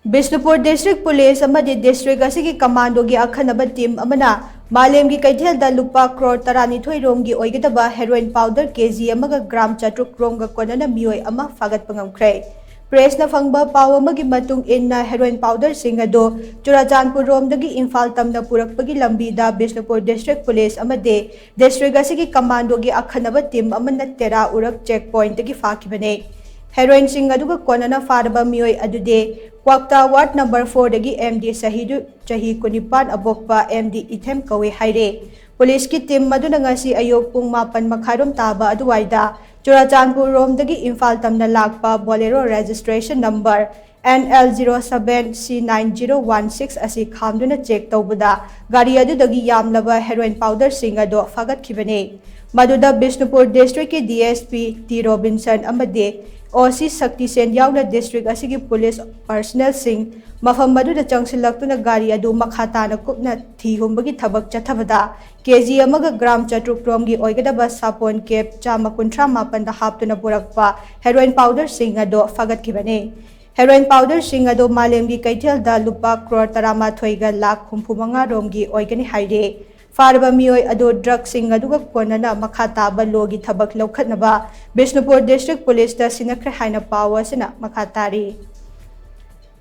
BISHNUPUR District Police AMADI District ASIGI COMMANDO gi AKHANABA team AMANA MALEM gi KEITHEL da Lupa Crore taranithoi ROMGI OIGADABA Heroin powder KG AMAGA gram CHATRUK ROMGA KONNANA MEEOI ama PHAGATPA ngamkhre Press na fangba paw amagi matung inna heroin powder sing ado Churchandpur Romdagi Imphal Tamna Purakpada lambida BISHNUPUR District Police AMADI District ASIGI COMMANDO gi AKHANABA team AMANA tera urak checkpoint gi fakibane Heroin sing aduga KONNANA faraba MEEOI adude Kwakta Ward number 4 dagi MD Sahidu Chahi Kunipan Abokpa MD Ithem Kawe Haire Police ki team maduna ngasi ayok pung mapan makharom taba aduwaida Churchandpur Romdagi Imphal Tamna lakpa Bolero registration number NL07C9016 asi khamduna check tawbada gari adudagi yamlaba heroin powder sing ado phagatkibane maduda BISHNUPUR District ki DSP T Robinson amade OC Sakti Sen yauna district asigi police personnel sing mafam maduda changsilaktuna gari adu makhatana kupna thihumbagi thabak chathabada KG amaga gram CHATRUK ROMGI OIGADABA sapon cap chama kuntra mapan da haptuna purakpa heroin powder sing ado phagatkibane Heroin powder sing ado MALEM gi KEITHEL da Lupa Crore tarama thoiga lakh humphumanga ROMGI OIGANI haire Farba MEEOI ado drug sing aduga KONNANA makhataba logi thabak laukhatnaba BISHNUPUR District Police da sinakre haina pawa sina makhatari